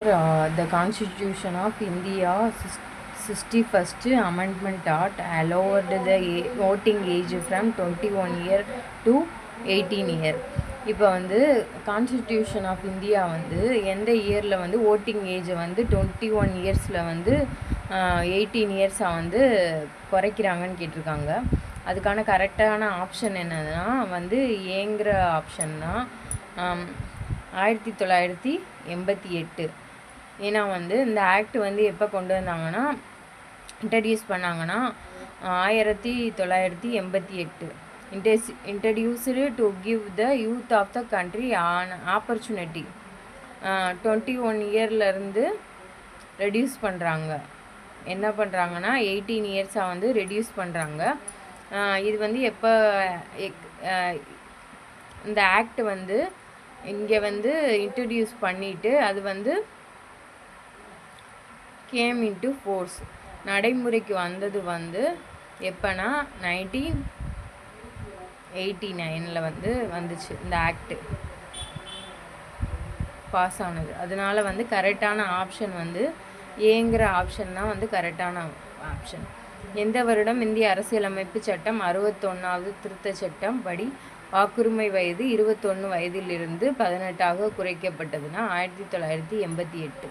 The Constitution of India 61st Amendment Act allowed the voting age from 21 year to 18 year. இப்போ வந்து constitution of India வந்து எந்த இயரில் வந்து ஓட்டிங் ஏஜை வந்து 21 இயர்ஸில் வந்து 18 இயர்ஸாக வந்து குறைக்கிறாங்கன்னு கேட்டிருக்காங்க. அதுக்கான கரெக்டான ஆப்ஷன் என்னதுன்னா வந்து ஏங்கிற ஆப்ஷன் தான் 1988. ஏன்னா வந்து இந்த ஆக்ட் வந்து எப்போ கொண்டு வந்தாங்கன்னா இன்ட்ரடியூஸ் பண்ணாங்கன்னா 1988 introduced to give the youth of the country an opportunity. 21 இயர்லேருந்து reduce பண்ணுறாங்க. என்ன பண்ணுறாங்கன்னா 18 இயர்ஸாக வந்து ரெடியூஸ் பண்ணுறாங்க. இது வந்து எப்போ இந்த ஆக்ட் வந்து இங்கே வந்து இன்ட்ரடியூஸ் பண்ணிவிட்டு அது வந்து கேம் இன்ட்டு ஃபோர்ஸ் நடைமுறைக்கு வந்தது வந்து எப்போனா 1989 வந்து வந்துச்சு இந்த ஆக்டு பாஸ் ஆனது. அதனால வந்து கரெக்டான ஆப்ஷன் வந்து ஏங்கிற ஆப்ஷன் தான் வந்து கரெக்டான ஆப்ஷன். எந்த வருடம் இந்திய அரசியலமைப்பு சட்டம் 61வது திருத்த சட்டம் படி வாக்குரிமை வயது 21 வயதிலிருந்து 18ஆக குறைக்கப்பட்டதுன்னா 1988.